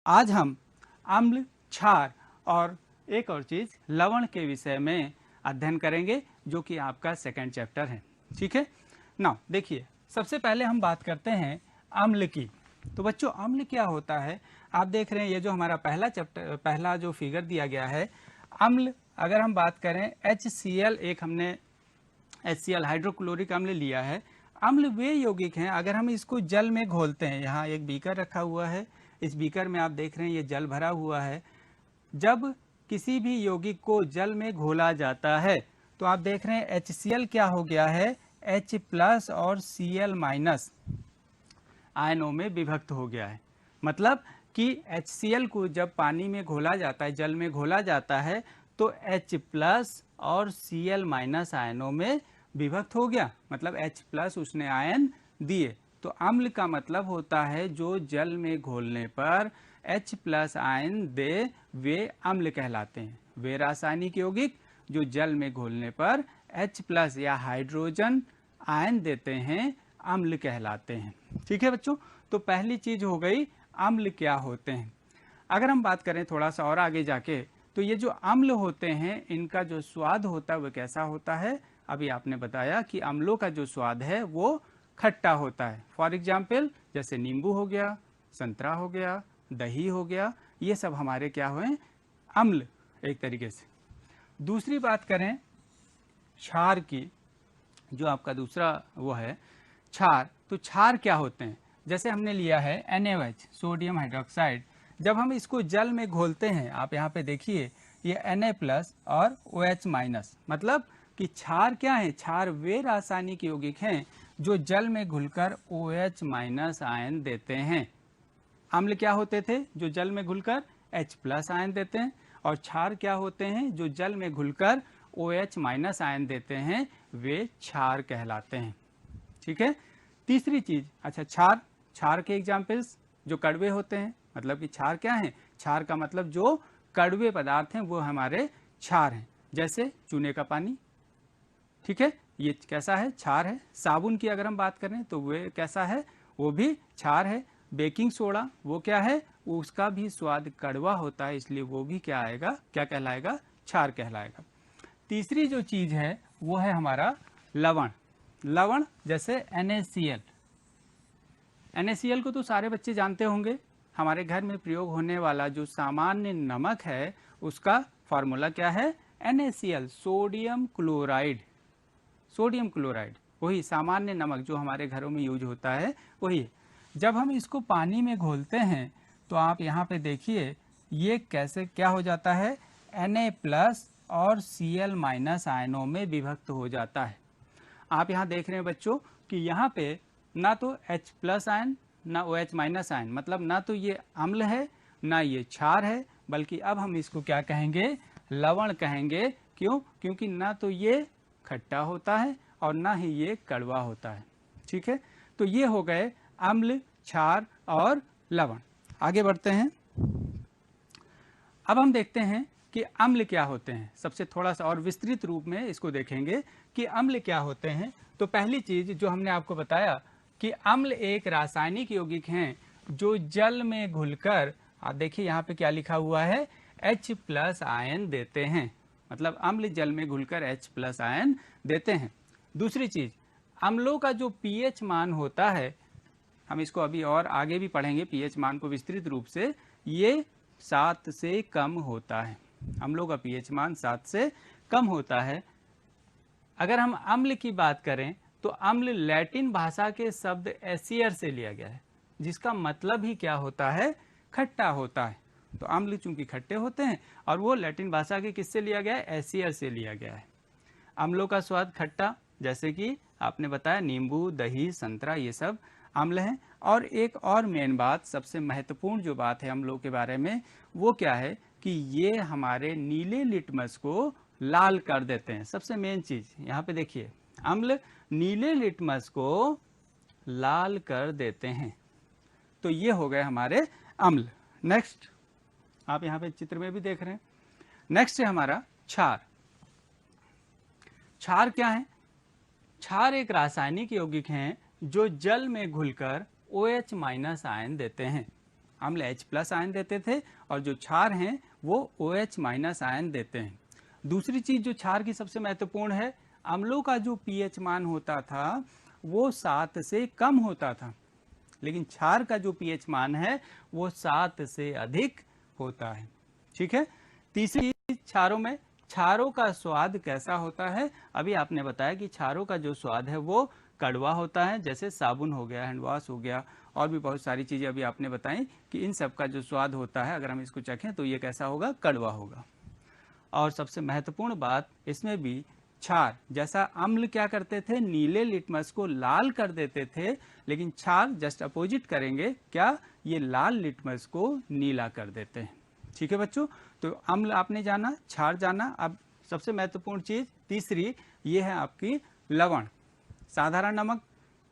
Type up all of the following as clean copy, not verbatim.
आज हम अम्ल, क्षार और एक और चीज़ लवण के विषय में अध्ययन करेंगे, जो कि आपका सेकंड चैप्टर है। ठीक है ना। देखिए, सबसे पहले हम बात करते हैं अम्ल की। तो बच्चों, अम्ल क्या होता है? आप देख रहे हैं ये जो हमारा पहला जो फिगर दिया गया है, अम्ल अगर हम बात करें HCl, एक हमने HCl हाइड्रोक्लोरिक अम्ल लिया है। अम्ल वे यौगिक हैं, अगर हम इसको जल में घोलते हैं, यहाँ एक बीकर रखा हुआ है, इस बीकर में आप देख रहे हैं ये जल भरा हुआ है। जब किसी भी यौगिक को जल में घोला जाता है तो आप देख रहे हैं HCl क्या हो गया है, H प्लस और Cl माइनस आयनों में विभक्त हो गया है। मतलब कि HCl को जब पानी में घोला जाता है, जल में घोला जाता है, तो H प्लस और Cl माइनस आयनों में विभक्त हो गया। मतलब H प्लस उसने आयन दिए। तो अम्ल का मतलब होता है जो जल में घोलने पर H प्लस आयन दे, वे अम्ल कहलाते हैं। वे रासायनिक यौगिक जो जल में घोलने पर H प्लस या हाइड्रोजन आयन देते हैं, अम्ल कहलाते हैं। ठीक है बच्चों, तो पहली चीज हो गई अम्ल क्या होते हैं। अगर हम बात करें थोड़ा सा और आगे जाके, तो ये जो अम्ल होते हैं, इनका जो स्वाद होता है वो कैसा होता है? अभी आपने बताया कि अम्लों का जो स्वाद है वो खट्टा होता है। फॉर एग्जाम्पल, जैसे नींबू हो गया, संतरा हो गया, दही हो गया, ये सब हमारे क्या हुए? अम्ल एक तरीके से। दूसरी बात करें क्षार की, जो आपका दूसरा वो है क्षार। तो क्षार क्या होते हैं? जैसे हमने लिया है NaOH, सोडियम हाइड्रोक्साइड। जब हम इसको जल में घोलते हैं, आप यहाँ पे देखिए ये Na प्लस और OH माइनस। मतलब कि क्षार क्या है? क्षार वे रासायनिक यौगिक हैं जो जल में घुलकर OH माइनस आयन देते हैं। अम्ल क्या होते थे? जो जल में घुलकर H प्लस आयन देते हैं। और क्षार क्या होते हैं? जो जल में घुलकर OH माइनस आयन देते हैं, वे क्षार कहलाते हैं। ठीक है। तीसरी चीज, अच्छा क्षार के एग्जाम्पल्स जो कड़वे होते हैं। मतलब कि क्षार क्या है? क्षार का मतलब जो कड़वे पदार्थ हैं वो हमारे क्षार हैं। जैसे चूने का पानी, ठीक है, ये कैसा है? क्षार है। साबुन की अगर हम बात करें तो वे कैसा है? वो भी क्षार है। बेकिंग सोडा वो क्या है? उसका भी स्वाद कड़वा होता है, इसलिए वो भी क्या आएगा, क्या कहलाएगा? क्षार कहलाएगा। तीसरी जो चीज है वो है हमारा लवण। लवण जैसे NaCl। NaCl को तो सारे बच्चे जानते होंगे। हमारे घर में प्रयोग होने वाला जो सामान्य नमक है, उसका फॉर्मूला क्या है? NaCl, sodium chloride. Sodium chloride वही सामान्य नमक जो हमारे घरों में यूज होता है, वही। जब हम इसको पानी में घोलते हैं तो आप यहाँ पे देखिए ये कैसे क्या हो जाता है? Na प्लस और Cl माइनस आयनों में विभक्त हो जाता है। आप यहाँ देख रहे हैं बच्चों कि यहाँ पे ना तो H प्लस आयन ना OH माइनस आयन, मतलब ना तो ये अम्ल है ना ये क्षार है, बल्कि अब हम इसको क्या कहेंगे? लवण कहेंगे। क्यों? क्योंकि ना तो ये खट्टा होता है और ना ही ये कड़वा होता है। ठीक है, तो ये हो गए अम्ल, क्षार और लवण। आगे बढ़ते हैं। अब हम देखते हैं कि अम्ल क्या होते हैं। सबसे थोड़ा सा और विस्तृत रूप में इसको देखेंगे कि अम्ल क्या होते हैं। तो पहली चीज जो हमने आपको बताया कि अम्ल एक रासायनिक यौगिक हैं जो जल में घुलकर, आप देखिए यहाँ पे क्या लिखा हुआ है? H प्लस आयन देते हैं। मतलब अम्ल जल में घुलकर H प्लस आयन देते हैं। दूसरी चीज, अम्लों का जो pH मान होता है, हम इसको अभी और आगे भी पढ़ेंगे pH मान को विस्तृत रूप से, ये 7 से कम होता है। अम्लों का pH मान 7 से कम होता है। अगर हम अम्ल की बात करें तो अम्ल लैटिन भाषा के शब्द एसियर से लिया गया है, जिसका मतलब ही क्या होता है? खट्टा होता है। तो अम्ल चूंकि खट्टे होते हैं और वो लैटिन भाषा के किससे लिया गया है? एसियर से लिया गया है। अम्लों का स्वाद खट्टा, जैसे कि आपने बताया नींबू, दही, संतरा, ये सब अम्ल हैं। और एक और मेन बात, सबसे महत्वपूर्ण जो बात है अम्लों के बारे में, वो क्या है कि ये हमारे नीले लिटमस को लाल कर देते हैं। सबसे मेन चीज यहाँ पे देखिए, अम्ल नीले लिटमस को लाल कर देते हैं। तो ये हो गए हमारे अम्ल। नेक्स्ट, आप यहाँ पे चित्र में भी देख रहे हैं। नेक्स्ट है हमारा क्षार। क्षार क्या है? क्षार एक रासायनिक यौगिक हैं जो जल में घुलकर OH माइनस आयन देते हैं। अम्ल H+ आयन देते थे और जो क्षार हैं वो OH- आयन देते हैं। दूसरी चीज जो क्षार की सबसे महत्वपूर्ण है, अम्लों का जो pH मान होता था वो 7 से कम होता था, लेकिन क्षार का जो pH मान है वो 7 से अधिक होता है। ठीक है। तीसरी चीज क्षारों में, क्षारों का स्वाद कैसा होता है? अभी आपने बताया कि क्षारों का जो स्वाद है वो कड़वा होता है, जैसे साबुन हो गया, हैंड वॉश हो गया, और भी बहुत सारी चीजें अभी आपने बताई कि इन सब का जो स्वाद होता है अगर हम इसको चखें तो ये कैसा होगा? कड़वा होगा। और सबसे महत्वपूर्ण बात इसमें भी, क्षार जैसा अम्ल क्या करते थे? नीले लिटमस को लाल कर देते थे, लेकिन क्षार जस्ट अपोजिट करेंगे, क्या? ये लाल लिटमस को नीला कर देते हैं। ठीक है बच्चों, तो अम्ल आपने जाना, क्षार जाना। अब सबसे महत्वपूर्ण चीज तीसरी, ये है आपकी लवण। साधारण नमक,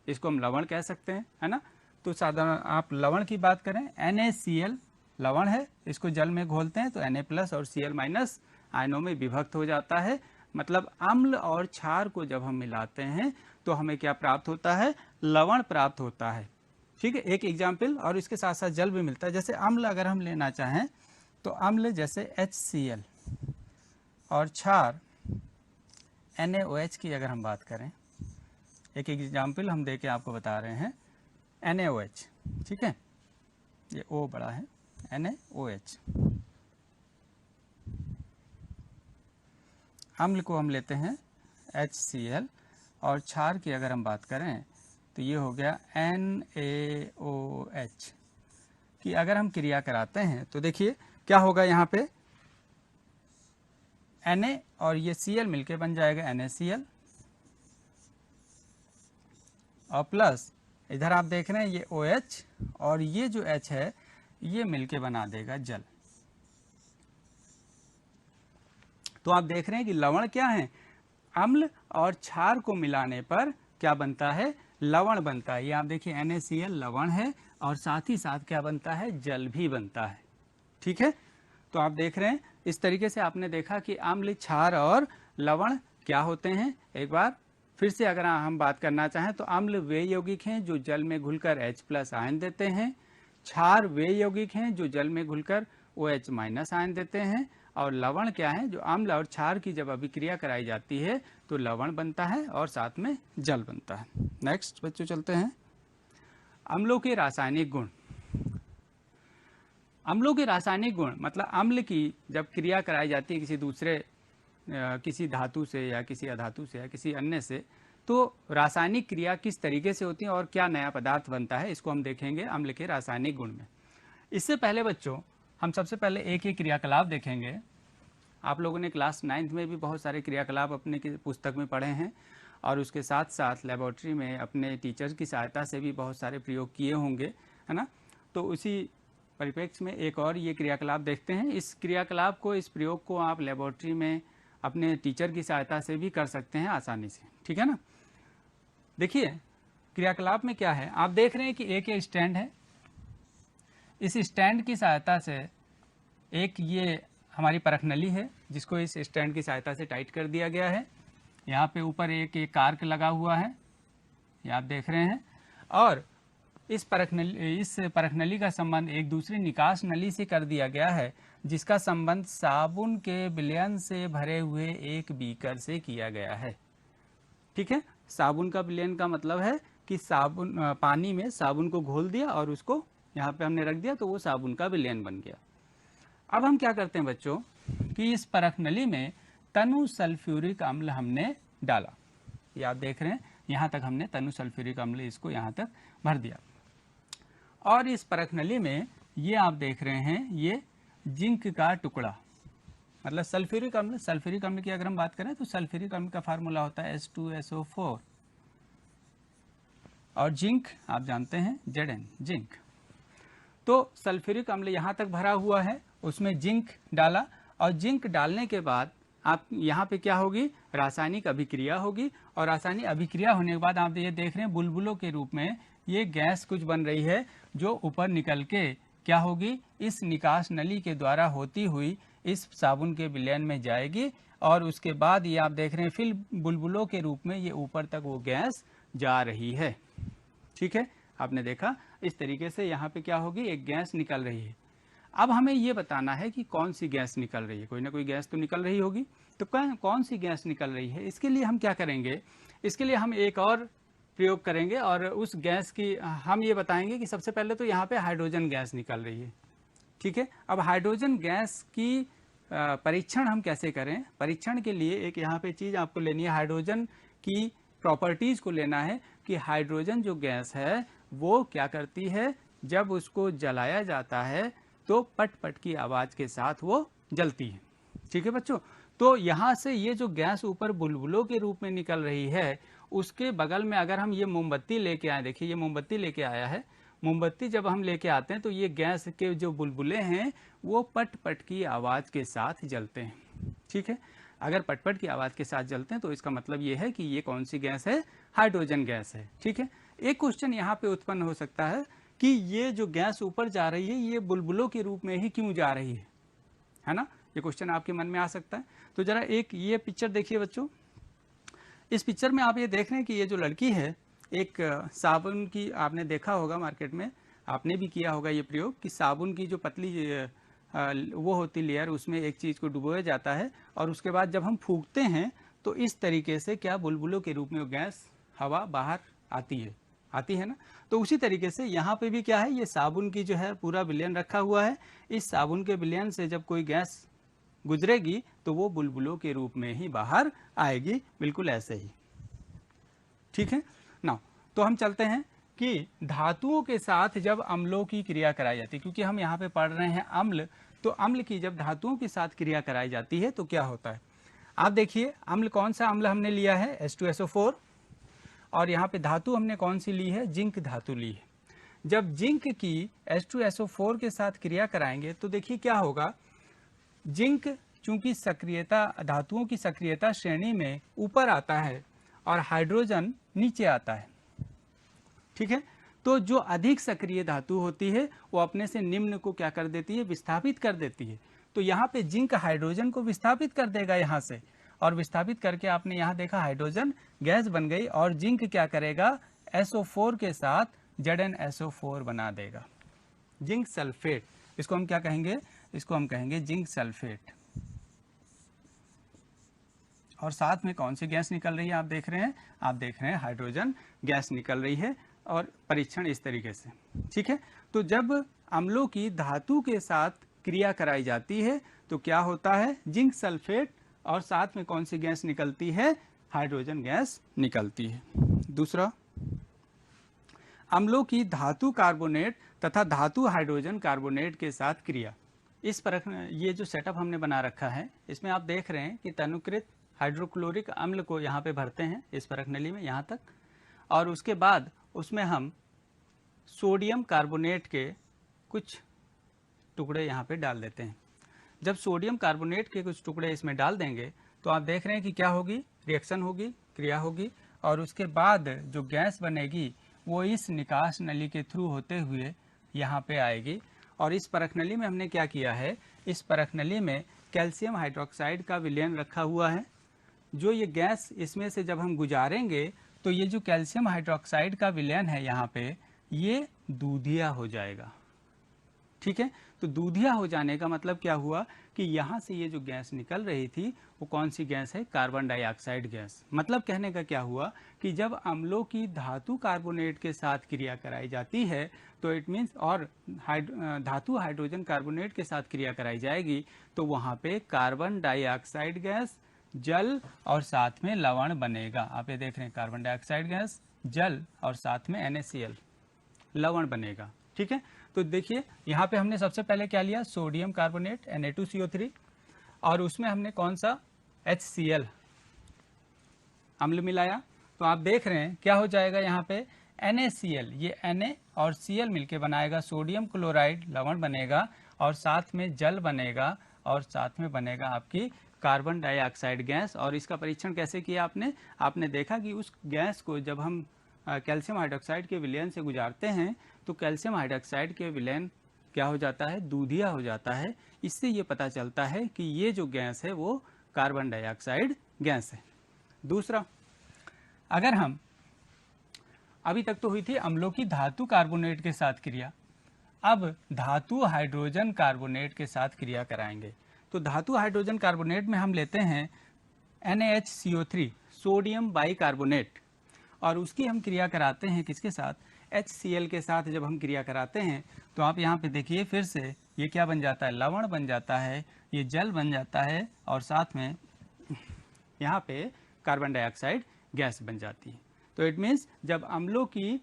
इसको हम लवण कह सकते हैं, है ना। तो साधारण आप लवण की बात करें, NaCl लवण है, इसको जल में घोलते हैं तो Na+ और Cl- आयनों में विभक्त हो जाता है। मतलब अम्ल और क्षार को जब हम मिलाते हैं तो हमें क्या प्राप्त होता है? लवण प्राप्त होता है। ठीक है, एक एग्जाम्पल, और इसके साथ साथ जल भी मिलता है। जैसे अम्ल अगर हम लेना चाहें तो अम्ल जैसे HCl और क्षार NaOH की अगर हम बात करें, एक एग्जाम्पल हम देके आपको बता रहे हैं, NaOH। ठीक है, ये O बड़ा है, NaOH। अम्ल को हम लेते हैं HCl और क्षार की अगर हम बात करें तो ये हो गया NaOH की अगर हम क्रिया कराते हैं तो देखिए क्या होगा, यहाँ पे Na और ये Cl मिलके बन जाएगा NaCl, और प्लस इधर आप देख रहे हैं ये OH और ये जो H है ये मिलके बना देगा जल। तो आप देख रहे हैं कि लवण क्या है? अम्ल और क्षार को मिलाने पर क्या बनता है? लवण बनता है। ये आप देखिए NaCl लवण है और साथ ही साथ क्या बनता है? जल भी बनता है। ठीक है, तो आप देख रहे हैं इस तरीके से आपने देखा कि अम्ल, क्षार और लवण क्या होते हैं। एक बार फिर से अगर हम बात करना चाहें तो अम्ल वे यौगिक हैं जो जल में घुलकर H+ आयन देते हैं, क्षार वे यौगिक हैं जो जल में घुलकर OH- आयन देते हैं, और लवण क्या है? जो अम्ल और क्षार की जब अभिक्रिया कराई जाती है तो लवण बनता है और साथ में जल बनता है। नेक्स्ट बच्चों चलते हैं, अम्लों के रासायनिक गुण। अम्लों के रासायनिक गुण मतलब अम्ल की जब क्रिया कराई जाती है किसी दूसरे किसी धातु से या किसी अधातु से या किसी अन्य से, तो रासायनिक क्रिया किस तरीके से होती है और क्या नया पदार्थ बनता है, इसको हम देखेंगे अम्ल के रासायनिक गुण में। इससे पहले बच्चों हम सबसे पहले एक ही क्रियाकलाप देखेंगे। आप लोगों ने क्लास 9th में भी बहुत सारे क्रियाकलाप अपने की पुस्तक में पढ़े हैं, और उसके साथ साथ लेबोरेटरी में अपने टीचर की सहायता से भी बहुत सारे प्रयोग किए होंगे, है ना। तो उसी परिप्रेक्ष्य में एक और ये क्रियाकलाप देखते हैं। इस क्रियाकलाप को, इस प्रयोग को आप लेबोरेटरी में अपने टीचर की सहायता से भी कर सकते हैं आसानी से। ठीक है ना। देखिए क्रियाकलाप में क्या है, आप देख रहे हैं कि एक ये स्टैंड है, इस स्टैंड की सहायता से एक ये हमारी परख नली है जिसको इस स्टैंड की सहायता से टाइट कर दिया गया है। यहाँ पे ऊपर एक कार्क लगा हुआ है, ये आप देख रहे हैं, और इस परख नली का संबंध एक दूसरी निकास नली से कर दिया गया है जिसका संबंध साबुन के विलयन से भरे हुए एक बीकर से किया गया है। ठीक है, साबुन का विलयन का मतलब है कि साबुन, पानी में साबुन को घोल दिया और उसको यहाँ पे हमने रख दिया तो वो साबुन का विलयन बन गया। अब हम क्या करते हैं बच्चों कि इस परख नली में तनु सल्फ्यूरिक अम्ल हमने डाला, ये आप देख रहे हैं यहाँ तक हमने तनु सल्फ्यूरिक अम्ल इसको यहाँ तक भर दिया, और इस परख नली में ये आप देख रहे हैं ये जिंक का टुकड़ा, मतलब सल्फ्यूरिक अम्ल। सल्फ्यूरिक अम्ल की अगर हम बात करें तो सल्फ्यूरिक अम्ल का फार्मूला होता है H2SO4, और जिंक आप जानते हैं Zn, जिंक। तो सल्फ्यूरिक अम्ल यहाँ तक भरा हुआ है, उसमें जिंक डाला, और जिंक डालने के बाद आप यहाँ पे क्या होगी? रासायनिक अभिक्रिया होगी, और रासायनिक अभिक्रिया होने के बाद आप ये देख रहे हैं बुलबुलों के रूप में ये गैस कुछ बन रही है जो ऊपर निकल के क्या होगी? इस निकास नली के द्वारा होती हुई इस साबुन के विलयन में जाएगी, और उसके बाद ये आप देख रहे हैं फिर बुलबुलों के रूप में ये ऊपर तक वो गैस जा रही है। ठीक है, आपने देखा इस तरीके से यहाँ पे क्या होगी, एक गैस निकल रही है। अब हमें ये बताना है कि कौन सी गैस निकल रही है, कोई ना कोई गैस तो निकल रही होगी, तो कौन सी गैस निकल रही है। इसके लिए हम क्या करेंगे, इसके लिए हम एक और प्रयोग करेंगे और उस गैस की हम ये बताएंगे कि सबसे पहले तो यहाँ पे हाइड्रोजन गैस निकल रही है, ठीक है। अब हाइड्रोजन गैस की परीक्षण हम कैसे करें, परीक्षण के लिए एक यहाँ पे चीज़ आपको लेनी है, हाइड्रोजन की प्रॉपर्टीज़ को लेना है कि हाइड्रोजन जो गैस है वो क्या करती है, जब उसको जलाया जाता है तो पट पट की आवाज़ के साथ वो जलती है, ठीक है बच्चों। तो यहाँ से ये जो गैस ऊपर बुलबुलों के रूप में निकल रही है, उसके बगल में अगर हम ये मोमबत्ती लेके आए, देखिए ये मोमबत्ती लेके आया है, मोमबत्ती जब हम लेके आते हैं तो ये गैस के जो बुलबुले हैं वो पट पट की आवाज़ के साथ जलते हैं, ठीक है। अगर पट पट की आवाज़ के साथ जलते हैं तो इसका मतलब ये है कि ये कौन सी गैस है, हाइड्रोजन गैस है, ठीक है। एक क्वेश्चन यहाँ पे उत्पन्न हो सकता है कि ये जो गैस ऊपर जा रही है ये बुलबुलों के रूप में ही क्यों जा रही है ना, ये क्वेश्चन आपके मन में आ सकता है। तो जरा एक ये पिक्चर देखिए बच्चों, इस पिक्चर में आप ये देख रहे हैं कि ये जो लड़की है, एक साबुन की, आपने देखा होगा मार्केट में, आपने भी किया होगा ये प्रयोग कि साबुन की जो पतली वो होती लेयर, उसमें एक चीज़ को डुबोया जाता है और उसके बाद जब हम फूंकते हैं तो इस तरीके से क्या बुलबुलों के रूप में वो गैस हवा बाहर आती है ना। तो उसी तरीके से यहाँ पे भी क्या है, ये साबुन की जो है पूरा विलयन रखा हुआ है, इस साबुन के विलयन से जब कोई गैस गुजरेगी तो वो बुलबुलों के रूप में ही बाहर आएगी, बिल्कुल ऐसे ही, ठीक है ना। तो हम चलते हैं कि धातुओं के साथ जब अम्लों की क्रिया कराई जाती है, क्योंकि हम यहाँ पे पढ़ रहे हैं अम्ल, तो अम्ल की जब धातुओं के साथ क्रिया कराई जाती है तो क्या होता है। आप देखिए अम्ल, कौन सा अम्ल हमने लिया है, H2SO4, और यहाँ पे धातु हमने कौन सी ली है, जिंक धातु ली है। जब जिंक की H2SO4 के साथ क्रिया कराएंगे तो देखिए क्या होगा, जिंक चूंकि सक्रियता, धातुओं की सक्रियता श्रेणी में ऊपर आता है और हाइड्रोजन नीचे आता है, ठीक है। तो जो अधिक सक्रिय धातु होती है वो अपने से निम्न को क्या कर देती है, विस्थापित कर देती है। तो यहाँ पे जिंक हाइड्रोजन को विस्थापित कर देगा यहाँ से, और विस्थापित करके आपने यहाँ देखा हाइड्रोजन गैस बन गई, और जिंक क्या करेगा, SO4 के साथ ZnSO4 बना देगा, जिंक सल्फेट। इसको हम क्या कहेंगे, इसको हम कहेंगे जिंक सल्फेट। और साथ में कौन सी गैस निकल रही है, आप देख रहे हैं, आप देख रहे हैं हाइड्रोजन गैस निकल रही है, और परीक्षण इस तरीके से, ठीक है। तो जब अम्लों की धातु के साथ क्रिया कराई जाती है तो क्या होता है, जिंक सल्फेट, और साथ में कौन सी गैस निकलती है, हाइड्रोजन गैस निकलती है। दूसरा, अम्लों की धातु कार्बोनेट तथा धातु हाइड्रोजन कार्बोनेट के साथ क्रिया। इस पर ये जो सेटअप हमने बना रखा है, इसमें आप देख रहे हैं कि तनुकृत हाइड्रोक्लोरिक अम्ल को यहाँ पे भरते हैं इस परख नली में यहाँ तक, और उसके बाद उसमें हम सोडियम कार्बोनेट के कुछ टुकड़े यहाँ पे डाल देते हैं। जब सोडियम कार्बोनेट के कुछ टुकड़े इसमें डाल देंगे तो आप देख रहे हैं कि क्या होगी, रिएक्शन होगी, क्रिया होगी, और उसके बाद जो गैस बनेगी वो इस निकास नली के थ्रू होते हुए यहाँ पे आएगी। और इस परख नली में हमने क्या किया है, इस परख नली में कैल्शियम हाइड्रोक्साइड का विलयन रखा हुआ है। जो ये गैस इसमें से जब हम गुजारेंगे तो ये जो कैल्शियम हाइड्रोक्साइड का विलयन है यहाँ पे, ये दूधिया हो जाएगा, ठीक है। तो दूधिया हो जाने का मतलब क्या हुआ कि यहाँ से ये जो गैस निकल रही थी वो कौन सी गैस है, कार्बन डाइऑक्साइड गैस। मतलब कहने का क्या हुआ कि जब अम्लों की धातु कार्बोनेट के साथ क्रिया कराई जाती है तो इट मीन्स, और धातु हाइड्रोजन कार्बोनेट के साथ क्रिया कराई जाएगी तो वहाँ पे कार्बन डाइऑक्साइड गैस, जल और साथ में लवण बनेगा। आप ये देख रहे हैं, कार्बन डाइऑक्साइड गैस, जल और साथ में NaCl, लवण बनेगा, ठीक है। तो देखिए यहाँ पे हमने सबसे पहले क्या लिया, सोडियम कार्बोनेट Na2CO3, और उसमें हमने कौन सा, HCl अम्ल मिलाया। तो आप देख रहे हैं क्या हो जाएगा यहाँ पे, NaCl, ये Na और Cl मिलके बनाएगा सोडियम क्लोराइड, लवण बनेगा, और साथ में जल बनेगा, और साथ में बनेगा आपकी कार्बन डाइऑक्साइड गैस। और इसका परीक्षण कैसे किया आपने देखा कि उस गैस को जब हम कैल्शियम हाइड्रोक्साइड के विलयन से गुजारते हैं तो कैल्शियम हाइड्रोक्साइड के विलयन क्या हो जाता है, दूधिया हो जाता है। इससे ये पता चलता है कि ये जो गैस है वो कार्बन डाइऑक्साइड गैस है। दूसरा, अगर हम अभी तक तो हुई थी अम्लों की धातु कार्बोनेट के साथ क्रिया, अब धातु हाइड्रोजन कार्बोनेट के साथ क्रिया कराएंगे। तो धातु हाइड्रोजन कार्बोनेट में हम लेते हैं NaHCO3 सोडियम बाइकार्बोनेट, और उसकी हम क्रिया कराते हैं किसके साथ, HCl के साथ। जब हम क्रिया कराते हैं तो आप यहाँ पे देखिए फिर से ये क्या बन जाता है, लवण बन जाता है, ये जल बन जाता है, और साथ में यहाँ पे कार्बन डाइऑक्साइड गैस बन जाती है। तो इट मीन्स जब अम्लों की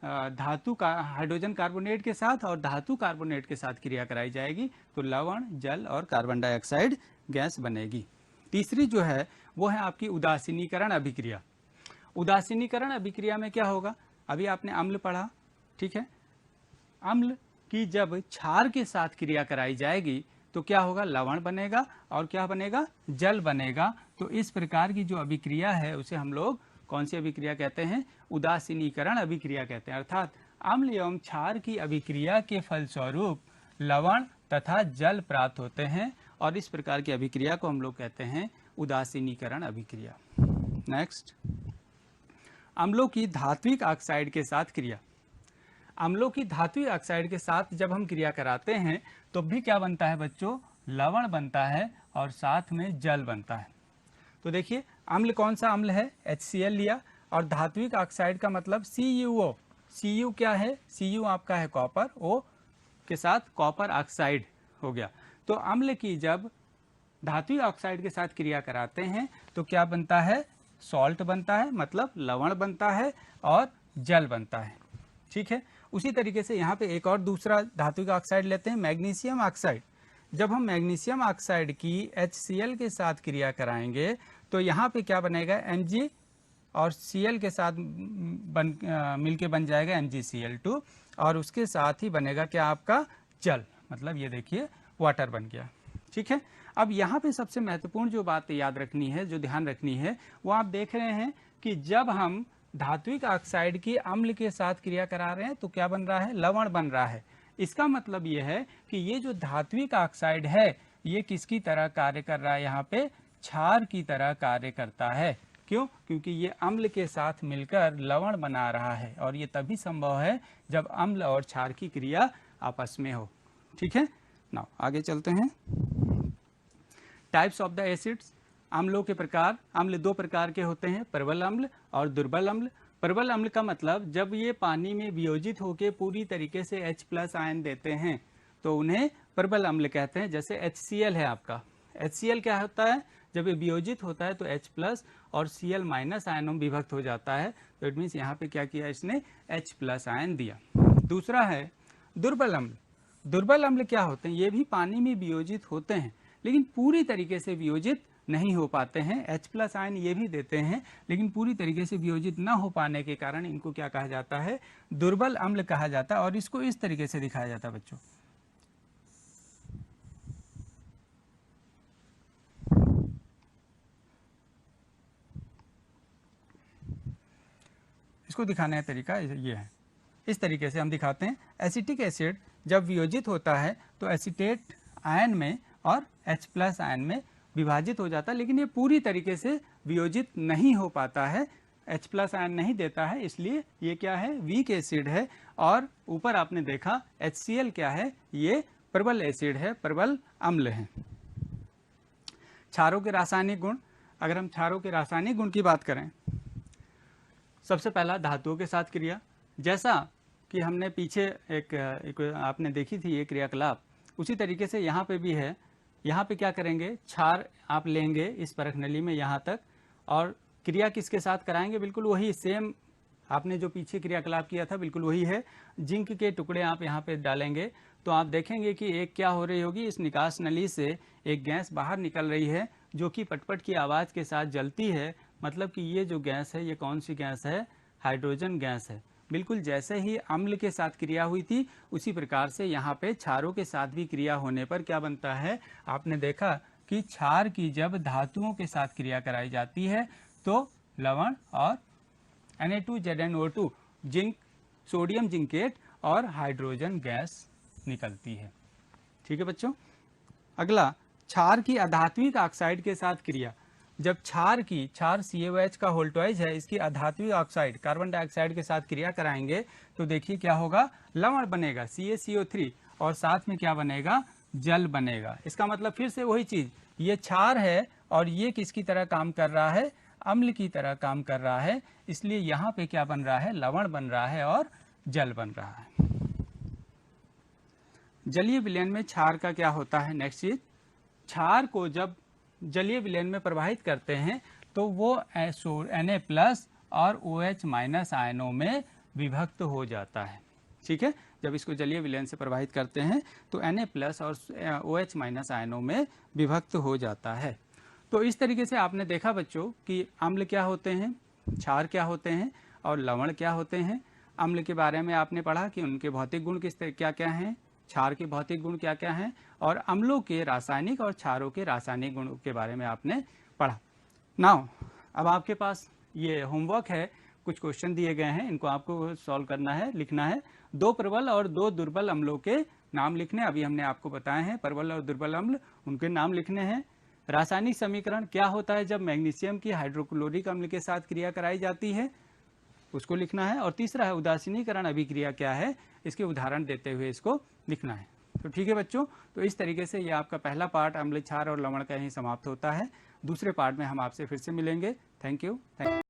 धातु का हाइड्रोजन कार्बोनेट के साथ और धातु कार्बोनेट के साथ क्रिया कराई जाएगी तो लवण, जल और कार्बन डाइऑक्साइड गैस बनेगी। तीसरी जो है वो है आपकी उदासीनीकरण अभिक्रिया। उदासीनीकरण अभिक्रिया में क्या होगा, अभी आपने अम्ल पढ़ा, ठीक है, अम्ल की जब क्षार के साथ क्रिया कराई जाएगी तो क्या होगा, लवण बनेगा और क्या बनेगा, जल बनेगा। तो इस प्रकार की जो अभिक्रिया है उसे हम लोग कौन सी अभिक्रिया कहते हैं, उदासीनीकरण अभिक्रिया कहते हैं। अर्थात अम्ल एवं क्षार की अभिक्रिया के फलस्वरूप लवण तथा जल प्राप्त होते हैं, और इस प्रकार की अभिक्रिया को हम लोग कहते हैं उदासीनीकरण अभिक्रिया। नेक्स्ट, अम्लों की धात्विक ऑक्साइड के साथ क्रिया। अम्लों की धात्विक ऑक्साइड के साथ जब हम क्रिया कराते हैं तो भी क्या बनता है बच्चों, लवण बनता है और साथ में जल बनता है। तो देखिए अम्ल कौन सा अम्ल है, HCl लिया, और धात्विक ऑक्साइड का मतलब CuO। Cu क्या है, Cu आपका है कॉपर, O के साथ कॉपर ऑक्साइड हो गया। तो अम्ल की जब धात्विक ऑक्साइड के साथ क्रिया कराते हैं तो क्या बनता है, सॉल्ट बनता है, मतलब लवण बनता है और जल बनता है, ठीक है। उसी तरीके से यहाँ पे एक और दूसरा धात्विक ऑक्साइड लेते हैं, मैग्नीशियम ऑक्साइड। जब हम मैग्नीशियम ऑक्साइड की HCl के साथ क्रिया कराएंगे तो यहाँ पे क्या बनेगा, Mg और Cl के साथ मिलके बन जाएगा MgCl2, और उसके साथ ही बनेगा क्या आपका जल, मतलब ये देखिए वाटर बन गया, ठीक है। अब यहाँ पे सबसे महत्वपूर्ण जो बात याद रखनी है, जो ध्यान रखनी है, वो आप देख रहे हैं कि जब हम धात्विक ऑक्साइड की अम्ल के साथ क्रिया करा रहे हैं तो क्या बन रहा है, लवण बन रहा है। इसका मतलब ये है कि ये जो धात्विक ऑक्साइड है ये किसकी तरह कार्य कर रहा है, यहाँ पे क्षार की तरह कार्य करता है। क्यों, क्योंकि ये अम्ल के साथ मिलकर लवण बना रहा है, और ये तभी संभव है जब अम्ल और क्षार की क्रिया आपस में हो, ठीक है। नाउ आगे चलते हैं। टाइप्स ऑफ द एसिड्स, अम्लों के प्रकार। अम्ल दो प्रकार के होते हैं, प्रबल अम्ल और दुर्बल अम्ल। प्रबल अम्ल का मतलब जब ये पानी में वियोजित होकर पूरी तरीके से H+ आयन देते हैं तो उन्हें प्रबल अम्ल कहते हैं। जैसे HCl है आपका, HCl क्या होता है, जब ये वियोजित होता है तो H+ और Cl- आयनों में विभक्त हो जाता है। तो इट मीन्स यहाँ पे क्या किया, इसने H+ आयन दिया। दूसरा है दुर्बल अम्ल। दुर्बल अम्ल क्या होते हैं, ये भी पानी में वियोजित होते हैं लेकिन पूरी तरीके से वियोजित नहीं हो पाते हैं। H+ आयन ये भी देते हैं लेकिन पूरी तरीके से वियोजित न हो पाने के कारण इनको क्या कहा जाता है, दुर्बल अम्ल कहा जाता है। और इसको इस तरीके से दिखाया जाता है बच्चों, इसको दिखाने का तरीका ये है, इस तरीके से हम दिखाते हैं। एसिटिक एसिड जब वियोजित होता है तो एसीटेट आयन में और H+ आयन में विभाजित हो जाता है, लेकिन ये पूरी तरीके से वियोजित नहीं हो पाता है, H+ आयन नहीं देता है, इसलिए ये क्या है, वीक एसिड है। और ऊपर आपने देखा HCl क्या है, ये प्रबल एसिड है, प्रबल अम्ल है। क्षारों के रासायनिक गुण, अगर हम क्षारों के रासायनिक गुण की बात करें, सबसे पहला धातुओं के साथ क्रिया। जैसा कि हमने पीछे एक आपने देखी थी ये क्रियाकलाप, उसी तरीके से यहाँ पे भी है। यहाँ पे क्या करेंगे, क्षार आप लेंगे इस परख नली में यहाँ तक, और क्रिया किसके साथ कराएंगे, बिल्कुल वही सेम आपने जो पीछे क्रियाकलाप किया था बिल्कुल वही है। जिंक के टुकड़े आप यहाँ पे डालेंगे तो आप देखेंगे कि एक क्या हो रही होगी, इस निकास नली से एक गैस बाहर निकल रही है जो कि पटपट की आवाज़ के साथ जलती है। मतलब कि ये जो गैस है ये कौन सी गैस है, हाइड्रोजन गैस है। बिल्कुल जैसे ही अम्ल के साथ क्रिया हुई थी उसी प्रकार से यहाँ पे क्षारों के साथ भी क्रिया होने पर क्या बनता है, आपने देखा कि क्षार की जब धातुओं के साथ क्रिया कराई जाती है तो लवण और Na2ZnO2 जिंक, सोडियम जिंकेट और हाइड्रोजन गैस निकलती है। ठीक है बच्चों। अगला, क्षार की अधात्विक ऑक्साइड के साथ क्रिया। जब क्षार CaOH का होल ट्वाइस है, इसकी अधात्विक ऑक्साइड कार्बन डाइऑक्साइड के साथ क्रिया कराएंगे तो देखिए क्या होगा, लवण बनेगा CaCO3 और साथ में क्या बनेगा, जल बनेगा। इसका मतलब फिर से वही चीज, ये क्षार है और ये किसकी तरह काम कर रहा है, अम्ल की तरह काम कर रहा है, इसलिए यहाँ पे क्या बन रहा है, लवण बन रहा है और जल बन रहा है। जलीय विलयन में क्षार का क्या होता है, नेक्स्ट चीज, क्षार को जब जलीय विलयन में प्रवाहित करते हैं तो वो Na+ और OH- आयनों में विभक्त हो जाता है। ठीक है, जब इसको जलीय विलयन से प्रवाहित करते हैं तो Na+ और OH- आयनों में विभक्त हो जाता है। तो इस तरीके से आपने देखा बच्चों कि अम्ल क्या होते हैं, क्षार क्या होते हैं और लवण क्या होते हैं। अम्ल के बारे में आपने पढ़ा कि उनके भौतिक गुण क्या क्या हैं, क्षार के भौतिक गुण क्या क्या हैं, और अम्लों के रासायनिक और क्षारों के रासायनिक गुणों के बारे में आपने पढ़ा। नाउ अब आपके पास ये होमवर्क है, कुछ क्वेश्चन दिए गए हैं, इनको आपको सॉल्व करना है, लिखना है। 2 प्रबल और 2 दुर्बल अम्लों के नाम लिखने, अभी हमने आपको बताए हैं प्रबल और दुर्बल अम्ल, उनके नाम लिखने हैं। रासायनिक समीकरण क्या होता है जब मैग्नीशियम की हाइड्रोक्लोरिक अम्ल के साथ क्रिया कराई जाती है, उसको लिखना है। और तीसरा है उदासीनीकरण अभिक्रिया क्या है, इसके उदाहरण देते हुए इसको लिखना है। तो ठीक है बच्चों, तो इस तरीके से ये आपका पहला पार्ट अम्ल, क्षार और लवण का यहीं समाप्त होता है। दूसरे पार्ट में हम आपसे फिर से मिलेंगे। Thank you.